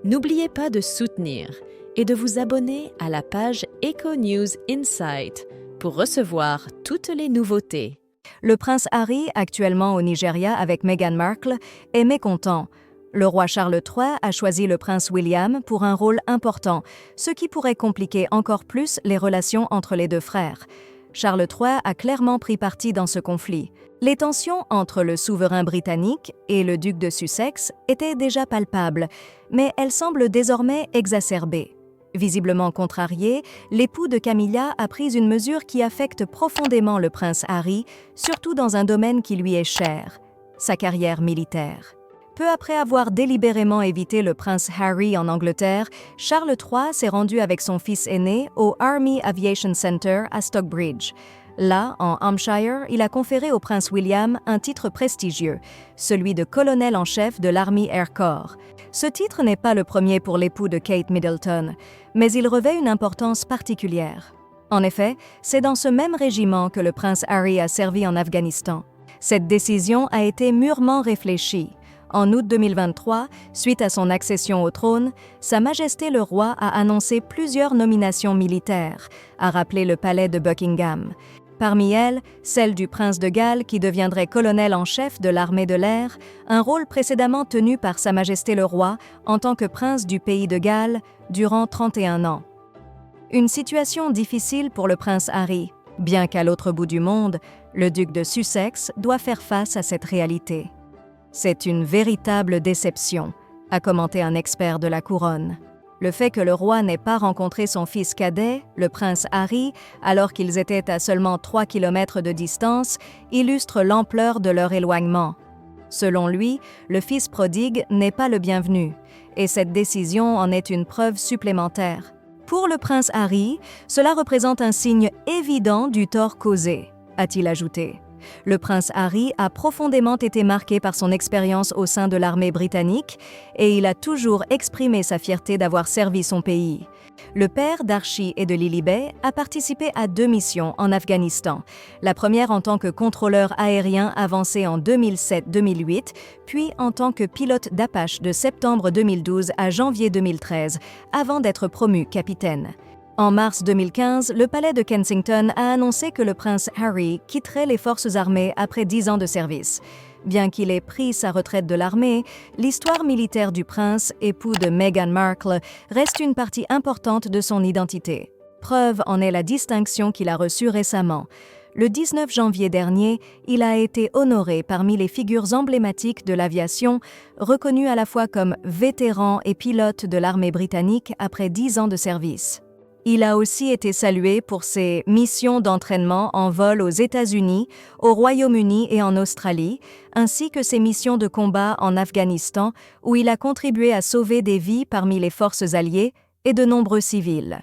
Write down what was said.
N'oubliez pas de soutenir et de vous abonner à la page Echo News Insight pour recevoir toutes les nouveautés. Le prince Harry, actuellement au Nigeria avec Meghan Markle, est mécontent. Le roi Charles III a choisi le prince William pour un rôle important, ce qui pourrait compliquer encore plus les relations entre les deux frères. Charles III a clairement pris parti dans ce conflit. Les tensions entre le souverain britannique et le duc de Sussex étaient déjà palpables, mais elles semblent désormais exacerbées. Visiblement contrarié, l'époux de Camilla a pris une mesure qui affecte profondément le prince Harry, surtout dans un domaine qui lui est cher, sa carrière militaire. Peu après avoir délibérément évité le prince Harry en Angleterre, Charles III s'est rendu avec son fils aîné au Army Aviation Center à Stockbridge. Là, en Hampshire, il a conféré au prince William un titre prestigieux, celui de colonel en chef de l'Army Air Corps. Ce titre n'est pas le premier pour l'époux de Kate Middleton, mais il revêt une importance particulière. En effet, c'est dans ce même régiment que le prince Harry a servi en Afghanistan. Cette décision a été mûrement réfléchie. En août 2023, suite à son accession au trône, Sa Majesté le Roi a annoncé plusieurs nominations militaires, a rappelé le palais de Buckingham. Parmi elles, celle du prince de Galles qui deviendrait colonel en chef de l'armée de l'air, un rôle précédemment tenu par Sa Majesté le Roi en tant que prince du pays de Galles durant 31 ans. Une situation difficile pour le prince Harry, bien qu'à l'autre bout du monde, le duc de Sussex doit faire face à cette réalité. C'est une véritable déception, a commenté un expert de la couronne. Le fait que le roi n'ait pas rencontré son fils cadet, le prince Harry, alors qu'ils étaient à seulement 3 kilomètres de distance, illustre l'ampleur de leur éloignement. Selon lui, le fils prodigue n'est pas le bienvenu, et cette décision en est une preuve supplémentaire. Pour le prince Harry, cela représente un signe évident du tort causé, a-t-il ajouté. Le prince Harry a profondément été marqué par son expérience au sein de l'armée britannique et il a toujours exprimé sa fierté d'avoir servi son pays. Le père d'Archie et de Lilibet a participé à 2 missions en Afghanistan, la première en tant que contrôleur aérien avancé en 2007-2008, puis en tant que pilote d'Apache de septembre 2012 à janvier 2013, avant d'être promu capitaine. En mars 2015, le palais de Kensington a annoncé que le prince Harry quitterait les forces armées après 10 ans de service. Bien qu'il ait pris sa retraite de l'armée, l'histoire militaire du prince, époux de Meghan Markle, reste une partie importante de son identité. Preuve en est la distinction qu'il a reçue récemment. Le 19 janvier dernier, il a été honoré parmi les figures emblématiques de l'aviation, reconnu à la fois comme vétéran et pilote de l'armée britannique après 10 ans de service. Il a aussi été salué pour ses missions d'entraînement en vol aux États-Unis, au Royaume-Uni et en Australie, ainsi que ses missions de combat en Afghanistan, où il a contribué à sauver des vies parmi les forces alliées et de nombreux civils.